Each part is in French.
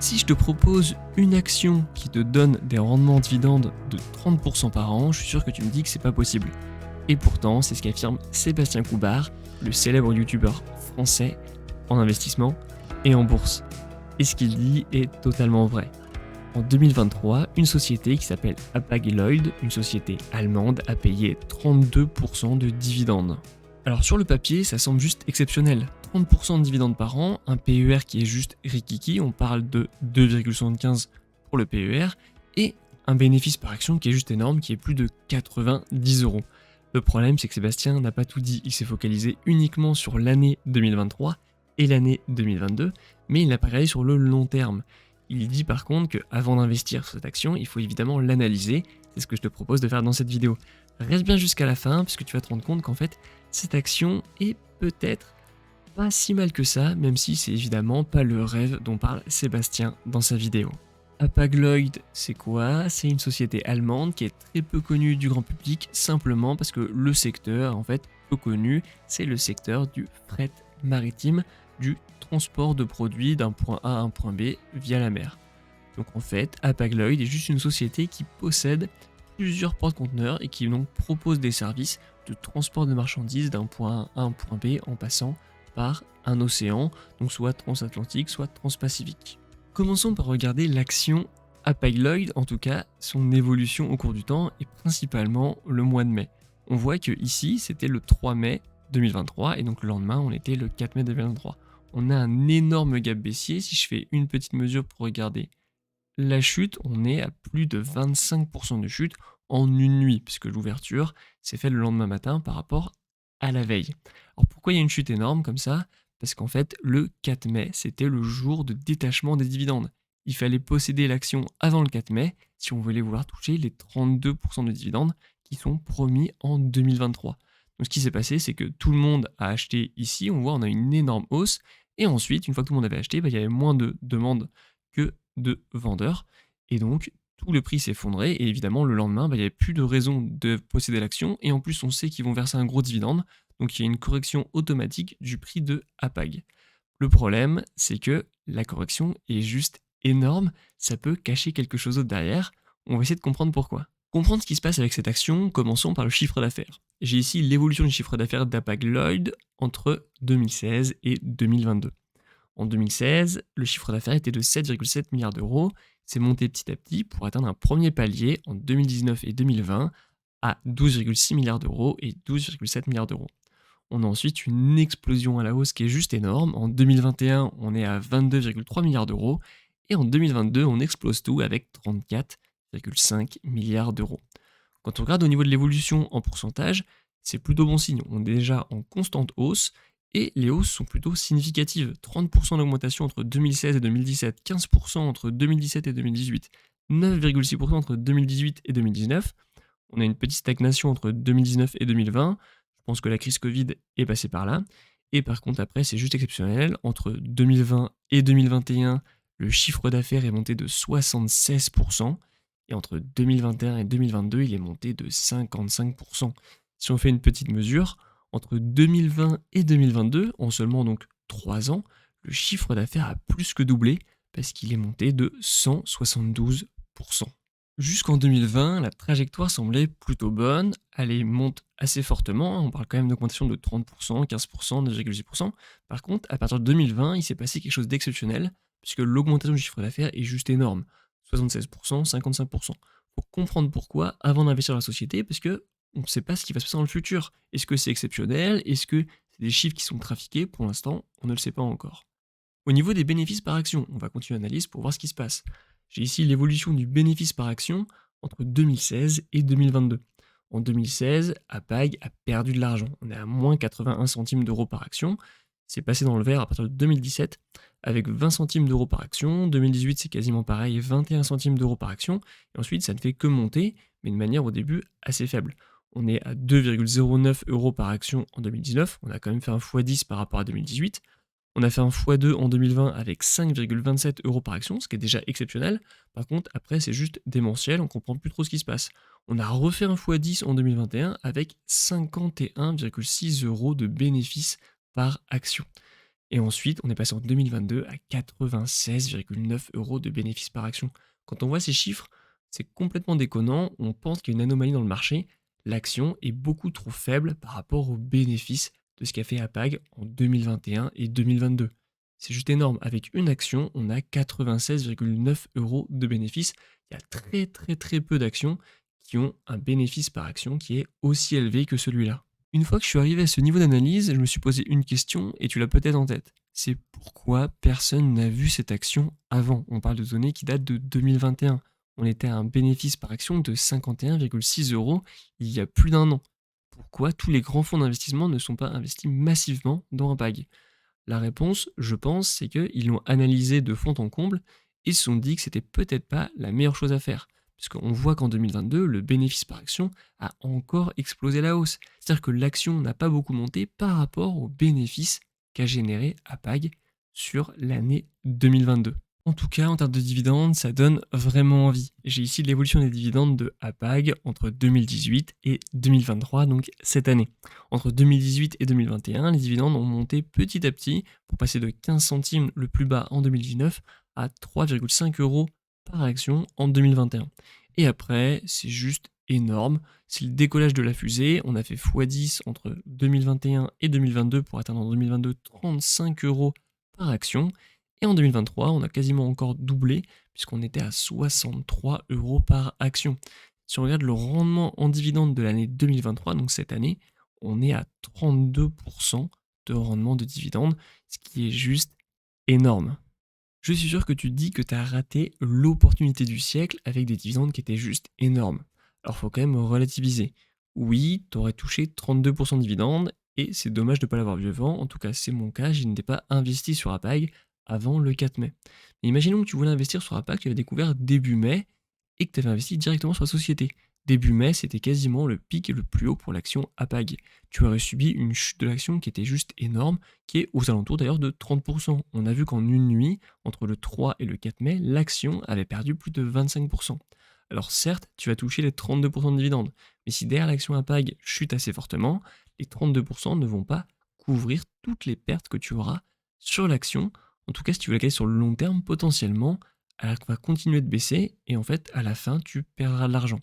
Si je te propose une action qui te donne des rendements dividendes de 30% par an, je suis sûr que tu me dis que c'est pas possible. Et pourtant, c'est ce qu'affirme Sébastien Coubard, le célèbre youtubeur français en investissement et en bourse. Et ce qu'il dit est totalement vrai. En 2023, une société qui s'appelle Hapag-Lloyd, une société allemande, a payé 32% de dividendes. Alors sur le papier, ça semble juste exceptionnel. 30% de dividendes par an, un PER qui est juste rikiki, on parle de 2,75 pour le PER, et un bénéfice par action qui est juste énorme, qui est plus de 90 euros. Le problème, c'est que Sébastien n'a pas tout dit, il s'est focalisé uniquement sur l'année 2023 et l'année 2022, mais il n'a pas regardé sur le long terme. Il dit par contre qu'avant d'investir sur cette action, il faut évidemment l'analyser, c'est ce que je te propose de faire dans cette vidéo. Reste bien jusqu'à la fin, puisque tu vas te rendre compte qu'en fait, cette action est peut-être pas si mal que ça, même si c'est évidemment pas le rêve dont parle Sébastien dans sa vidéo. Hapag-Lloyd, c'est quoi? C'est une société allemande qui est très peu connue du grand public, simplement parce que le secteur, en fait, peu connu, c'est le secteur du fret maritime, du transport de produits d'un point A à un point B via la mer. Donc en fait, Hapag-Lloyd est juste une société qui possède plusieurs porte-conteneurs et qui donc propose des services de transport de marchandises d'un point A à un point B en passant par un océan, donc soit transatlantique, soit transpacifique. Commençons par regarder l'action Hapag-Lloyd, en tout cas son évolution au cours du temps et principalement le mois de mai. On voit que ici c'était le 3 mai 2023 et donc le lendemain on était le 4 mai 2023. On a un énorme gap baissier. Si je fais une petite mesure pour regarder la chute, on est à plus de 25% de chute en une nuit, puisque l'ouverture s'est faite le lendemain matin par rapport à la veille. Alors pourquoi il y a une chute énorme comme ça? Parce qu'en fait, le 4 mai, c'était le jour de détachement des dividendes. Il fallait posséder l'action avant le 4 mai si on voulait vouloir toucher les 32% de dividendes qui sont promis en 2023. Donc ce qui s'est passé, c'est que tout le monde a acheté ici, on voit on a une énorme hausse, et ensuite, une fois que tout le monde avait acheté, il y avait moins de demandes que de vendeurs, et donc tout le prix s'effondrait, et évidemment le lendemain, il n'y avait plus de raison de posséder l'action, et en plus on sait qu'ils vont verser un gros dividende, donc il y a une correction automatique du prix de Hapag. Le problème, c'est que la correction est juste énorme, ça peut cacher quelque chose d'autre derrière, on va essayer de comprendre pourquoi. Comprendre ce qui se passe avec cette action, commençons par le chiffre d'affaires. J'ai ici l'évolution du chiffre d'affaires d'Hapag-Lloyd entre 2016 et 2022. En 2016, le chiffre d'affaires était de 7,7 milliards d'euros. C'est monté petit à petit pour atteindre un premier palier en 2019 et 2020 à 12,6 milliards d'euros et 12,7 milliards d'euros. On a ensuite une explosion à la hausse qui est juste énorme. En 2021, on est à 22,3 milliards d'euros et en 2022, on explose tout avec 34,5 milliards d'euros. Quand on regarde au niveau de l'évolution en pourcentage, c'est plutôt bon signe. On est déjà en constante hausse et les hausses sont plutôt significatives. 30% d'augmentation entre 2016 et 2017, 15% entre 2017 et 2018, 9,6% entre 2018 et 2019. On a une petite stagnation entre 2019 et 2020. Je pense que la crise Covid est passée par là. Et par contre, après, c'est juste exceptionnel. Entre 2020 et 2021, le chiffre d'affaires est monté de 76%. Et entre 2021 et 2022, il est monté de 55%. Si on fait une petite mesure, entre 2020 et 2022, en seulement donc 3 ans, le chiffre d'affaires a plus que doublé parce qu'il est monté de 172%. Jusqu'en 2020, la trajectoire semblait plutôt bonne, elle monte assez fortement, on parle quand même d'augmentation de 30%, 15%, 9,6%. Par contre, à partir de 2020, il s'est passé quelque chose d'exceptionnel, puisque l'augmentation du chiffre d'affaires est juste énorme, 76%, 55%. Faut comprendre pourquoi avant d'investir dans la société, parce que on ne sait pas ce qui va se passer dans le futur. Est-ce que c'est exceptionnel? Est-ce que c'est des chiffres qui sont trafiqués? Pour l'instant, on ne le sait pas encore. Au niveau des bénéfices par action, on va continuer l'analyse pour voir ce qui se passe. J'ai ici l'évolution du bénéfice par action entre 2016 et 2022. En 2016, Hapag a perdu de l'argent. On est à moins 81 centimes d'euros par action. C'est passé dans le vert à partir de 2017 avec 20 centimes d'euros par action. 2018, c'est quasiment pareil, 21 centimes d'euros par action. Et ensuite, ça ne fait que monter, mais de manière au début assez faible. On est à 2,09 euros par action en 2019. On a quand même fait un x10 par rapport à 2018. On a fait un x2 en 2020 avec 5,27 euros par action, ce qui est déjà exceptionnel. Par contre, après, c'est juste démentiel, on comprend plus trop ce qui se passe. On a refait un x10 en 2021 avec 51,6 euros de bénéfices par action. Et ensuite, on est passé en 2022 à 96,9 euros de bénéfices par action. Quand on voit ces chiffres, c'est complètement déconnant. On pense qu'il y a une anomalie dans le marché. L'action est beaucoup trop faible par rapport aux bénéfices de ce qu'a fait Apag en 2021 et 2022. C'est juste énorme. Avec une action, on a 96,9 euros de bénéfices. Il y a très très très peu d'actions qui ont un bénéfice par action qui est aussi élevé que celui-là. Une fois que je suis arrivé à ce niveau d'analyse, je me suis posé une question et tu l'as peut-être en tête. C'est pourquoi personne n'a vu cette action avant. On parle de données qui datent de 2021. On était à un bénéfice par action de 51,6 euros il y a plus d'un an. Pourquoi tous les grands fonds d'investissement ne sont pas investis massivement dans Apag? La réponse, je pense, c'est qu'ils l'ont analysé de fond en comble et se sont dit que c'était peut-être pas la meilleure chose à faire. Puisqu'on voit qu'en 2022, le bénéfice par action a encore explosé la hausse. C'est-à-dire que l'action n'a pas beaucoup monté par rapport au bénéfice qu'a généré Apag sur l'année 2022. En tout cas, en termes de dividendes, ça donne vraiment envie. J'ai ici l'évolution des dividendes de Apag entre 2018 et 2023, donc cette année. Entre 2018 et 2021, les dividendes ont monté petit à petit pour passer de 15 centimes le plus bas en 2019 à 3,5 euros par action en 2021. Et après, c'est juste énorme. C'est le décollage de la fusée. On a fait x10 entre 2021 et 2022 pour atteindre en 2022 35 euros par action. Et en 2023, on a quasiment encore doublé puisqu'on était à 63 euros par action. Si on regarde le rendement en dividende de l'année 2023, donc cette année, on est à 32% de rendement de dividende, ce qui est juste énorme. Je suis sûr que tu te dis que tu as raté l'opportunité du siècle avec des dividendes qui étaient juste énormes. Alors faut quand même relativiser. Oui, tu aurais touché 32% de dividendes et c'est dommage de ne pas l'avoir vu avant. En tout cas, c'est mon cas, je n'étais pas investi sur Apag avant le 4 mai. Mais imaginons que tu voulais investir sur Apag, que tu avais découvert début mai et que tu avais investi directement sur la société. Début mai, c'était quasiment le pic le plus haut pour l'action Apag. Tu aurais subi une chute de l'action qui était juste énorme, qui est aux alentours d'ailleurs de 30%. On a vu qu'en une nuit, entre le 3 et le 4 mai, l'action avait perdu plus de 25%. Alors certes, tu vas toucher les 32% de dividendes, mais si derrière l'action Apag chute assez fortement, les 32% ne vont pas couvrir toutes les pertes que tu auras sur l'action. En tout cas, si tu veux la garder sur le long terme, potentiellement, elle va continuer de baisser et en fait, à la fin, tu perdras de l'argent.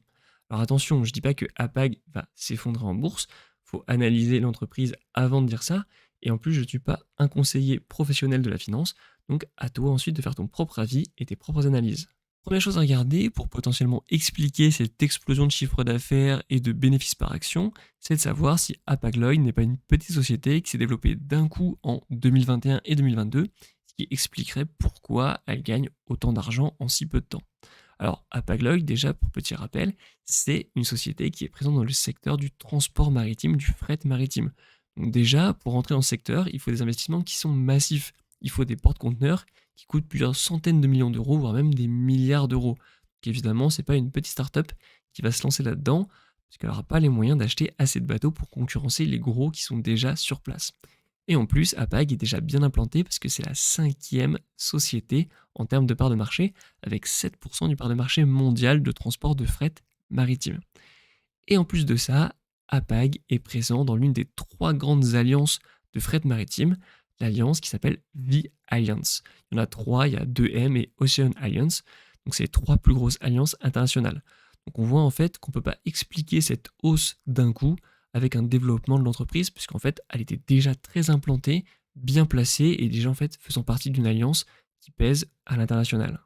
Alors attention, je ne dis pas que Apag va s'effondrer en bourse, il faut analyser l'entreprise avant de dire ça, et en plus je ne suis pas un conseiller professionnel de la finance, donc à toi ensuite de faire ton propre avis et tes propres analyses. Première chose à regarder pour potentiellement expliquer cette explosion de chiffre d'affaires et de bénéfices par action, c'est de savoir si Hapag-Lloyd n'est pas une petite société qui s'est développée d'un coup en 2021 et 2022, ce qui expliquerait pourquoi elle gagne autant d'argent en si peu de temps. Alors, Hapag-Lloyd, déjà, pour petit rappel, c'est une société qui est présente dans le secteur du transport maritime, du fret maritime. Donc déjà, pour rentrer dans ce secteur, il faut des investissements qui sont massifs. Il faut des porte-conteneurs qui coûtent plusieurs centaines de millions d'euros, voire même des milliards d'euros. Donc évidemment, c'est pas une petite start-up qui va se lancer là-dedans, parce qu'elle n'aura pas les moyens d'acheter assez de bateaux pour concurrencer les gros qui sont déjà sur place. Et en plus, Hapag est déjà bien implanté parce que c'est la 5e société en termes de part de marché, avec 7% du part de marché mondial de transport de fret maritime. Et en plus de ça, Hapag est présent dans l'une des 3 grandes alliances de fret maritime, l'alliance qui s'appelle The Alliance. Il y en a 3, il y a 2M et Ocean Alliance, donc c'est les 3 plus grosses alliances internationales. Donc on voit en fait qu'on ne peut pas expliquer cette hausse d'un coup avec un développement de l'entreprise, puisqu'en fait, elle était déjà très implantée, bien placée, et déjà en fait faisant partie d'une alliance qui pèse à l'international.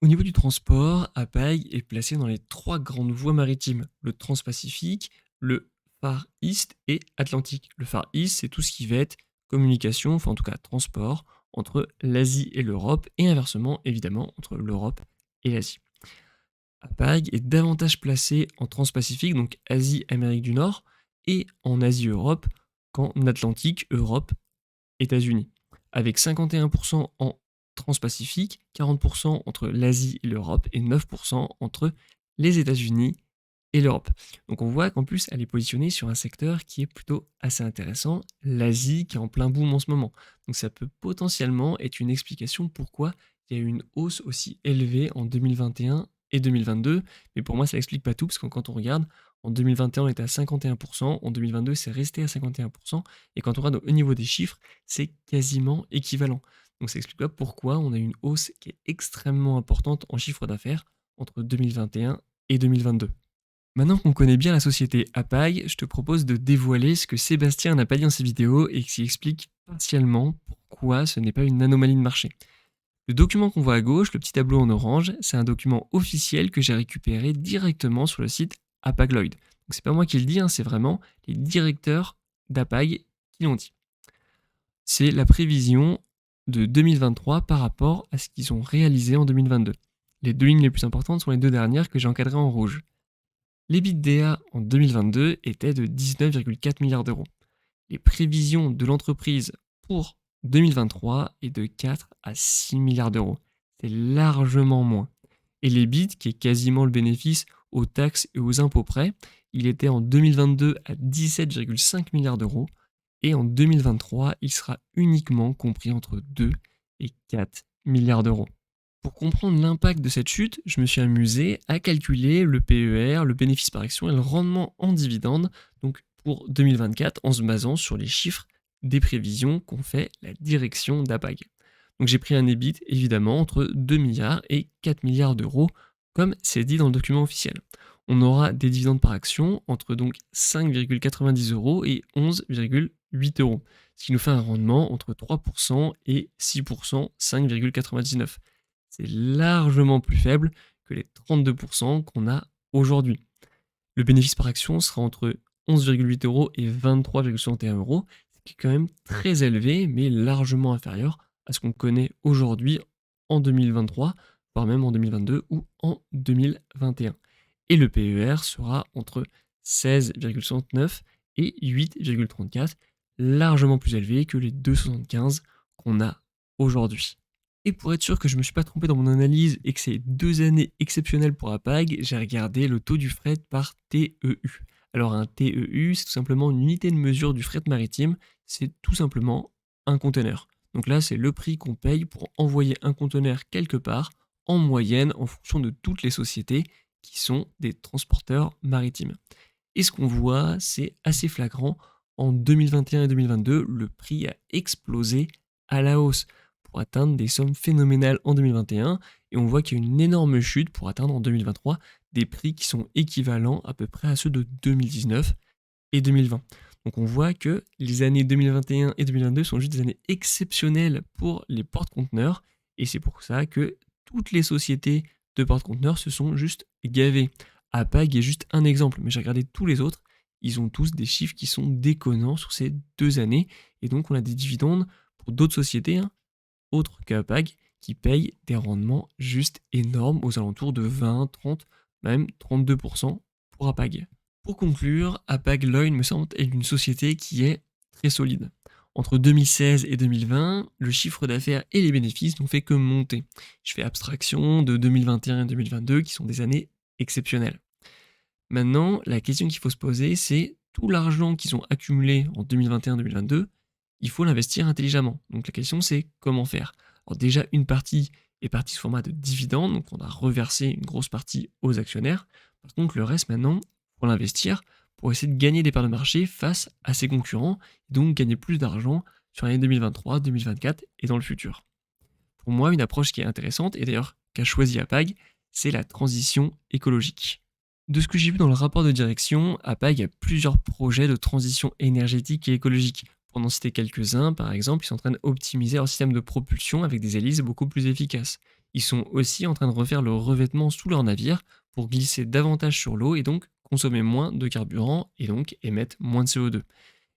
Au niveau du transport, Hapag est placé dans les 3 grandes voies maritimes, le Transpacifique, le Far East et Atlantique. Le Far East, c'est tout ce qui va être communication, enfin en tout cas transport, entre l'Asie et l'Europe, et inversement, évidemment, entre l'Europe et l'Asie. Hapag est davantage placé en Transpacifique, donc Asie, Amérique du Nord, et en Asie-Europe qu'en Atlantique, Europe, États-Unis. Avec 51% en Transpacifique, 40% entre l'Asie et l'Europe et 9% entre les États-Unis et l'Europe. Donc on voit qu'en plus elle est positionnée sur un secteur qui est plutôt assez intéressant, l'Asie qui est en plein boom en ce moment. Donc ça peut potentiellement être une explication pourquoi il y a eu une hausse aussi élevée en 2021 et 2022, mais pour moi ça n'explique pas tout parce que quand on regarde En 2021, on était à 51%, en 2022, c'est resté à 51%, et quand on regarde au niveau des chiffres, c'est quasiment équivalent. Donc ça explique pourquoi on a une hausse qui est extrêmement importante en chiffre d'affaires entre 2021 et 2022. Maintenant qu'on connaît bien la société Apag, je te propose de dévoiler ce que Sébastien n'a pas dit dans ses vidéos et qui explique partiellement pourquoi ce n'est pas une anomalie de marché. Le document qu'on voit à gauche, le petit tableau en orange, c'est un document officiel que j'ai récupéré directement sur le site Apagloid. Donc c'est pas moi qui le dis, c'est vraiment les directeurs d'Apag qui l'ont dit. C'est la prévision de 2023 par rapport à ce qu'ils ont réalisé en 2022. Les deux lignes les plus importantes sont les deux dernières que j'ai encadrées en rouge. L'EBITDA en 2022 était de 19,4 milliards d'euros. Les prévisions de l'entreprise pour 2023 est de 4 à 6 milliards d'euros. C'est largement moins. Et l'EBIT, qui est quasiment le bénéfice aux taxes et aux impôts près, il était en 2022 à 17,5 milliards d'euros. Et en 2023, il sera uniquement compris entre 2 et 4 milliards d'euros. Pour comprendre l'impact de cette chute, je me suis amusé à calculer le PER, le bénéfice par action et le rendement en dividende, donc pour 2024, en se basant sur les chiffres des prévisions qu'ont fait la direction d'Apag. Donc j'ai pris un EBIT évidemment entre 2 milliards et 4 milliards d'euros, comme c'est dit dans le document officiel. On aura des dividendes par action entre donc 5,90 euros et 11,8 euros, ce qui nous fait un rendement entre 3% et 6%, 5,99. C'est largement plus faible que les 32% qu'on a aujourd'hui. Le bénéfice par action sera entre 11,8 euros et 23,61 euros, ce qui est quand même très élevé, mais largement inférieur à ce qu'on connaît aujourd'hui en 2023, voire même en 2022 ou en 2021. Et le PER sera entre 16,69 et 8,34, largement plus élevé que les 2,75 qu'on a aujourd'hui. Et pour être sûr que je ne me suis pas trompé dans mon analyse et que c'est 2 années exceptionnelles pour Apag, j'ai regardé le taux du fret par TEU. Alors un TEU, c'est tout simplement une unité de mesure du fret maritime, c'est tout simplement un conteneur. Donc là, c'est le prix qu'on paye pour envoyer un conteneur quelque part, en moyenne, en fonction de toutes les sociétés qui sont des transporteurs maritimes. Et ce qu'on voit, c'est assez flagrant. En 2021 et 2022, le prix a explosé à la hausse pour atteindre des sommes phénoménales en 2021, et on voit qu'il y a une énorme chute pour atteindre en 2023 des prix qui sont équivalents à peu près à ceux de 2019 et 2020. Donc on voit que les années 2021 et 2022 sont juste des années exceptionnelles pour les porte-conteneurs, et c'est pour ça que toutes les sociétés de porte-conteneurs se sont juste gavées. Apag est juste un exemple, mais j'ai regardé tous les autres, ils ont tous des chiffres qui sont déconnants sur ces 2 années, et donc on a des dividendes pour d'autres sociétés, autres qu'Apag, qui payent des rendements juste énormes aux alentours de 20, 30, même 32% pour Apag. Pour conclure, Apagloid me semble être une société qui est très solide. Entre 2016 et 2020, le chiffre d'affaires et les bénéfices n'ont fait que monter. Je fais abstraction de 2021 et 2022 qui sont des années exceptionnelles. Maintenant, la question qu'il faut se poser, c'est tout l'argent qu'ils ont accumulé en 2021-2022, il faut l'investir intelligemment. Donc la question c'est comment faire. Alors déjà une partie est partie sous format de dividendes, donc on a reversé une grosse partie aux actionnaires. Par contre le reste maintenant, il faut l'investir pour essayer de gagner des parts de marché face à ses concurrents, et donc gagner plus d'argent sur l'année 2023, 2024 et dans le futur. Pour moi, une approche qui est intéressante, et d'ailleurs qu'a choisi Apag, c'est la transition écologique. De ce que j'ai vu dans le rapport de direction, Apag a plusieurs projets de transition énergétique et écologique. Pour en citer quelques-uns, par exemple, ils sont en train d'optimiser leur système de propulsion avec des hélices beaucoup plus efficaces. Ils sont aussi en train de refaire le revêtement sous leur navire pour glisser davantage sur l'eau et donc consommer moins de carburant et donc émettre moins de CO2.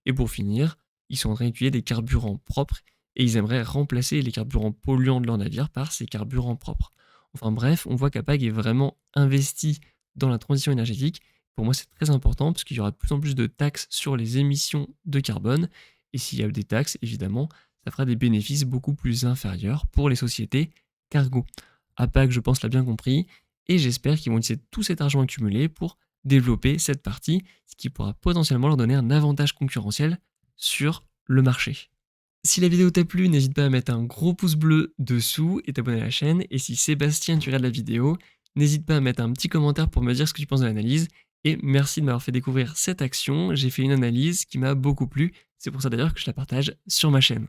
Et pour finir, ils sont en train d'utiliser des carburants propres et ils aimeraient remplacer les carburants polluants de leur navire par ces carburants propres. Enfin bref, on voit qu'Apag est vraiment investi dans la transition énergétique. Pour moi, c'est très important parce qu'il y aura de plus en plus de taxes sur les émissions de carbone. Et s'il y a des taxes, évidemment, ça fera des bénéfices beaucoup plus inférieurs pour les sociétés cargo. Apag, je pense, l'a bien compris, et j'espère qu'ils vont utiliser tout cet argent accumulé pour développer cette partie, ce qui pourra potentiellement leur donner un avantage concurrentiel sur le marché. Si la vidéo t'a plu, n'hésite pas à mettre un gros pouce bleu dessous et t'abonner à la chaîne. Et si Sébastien, tu regardes la vidéo, n'hésite pas à mettre un petit commentaire pour me dire ce que tu penses de l'analyse. Et merci de m'avoir fait découvrir cette action, j'ai fait une analyse qui m'a beaucoup plu, c'est pour ça d'ailleurs que je la partage sur ma chaîne.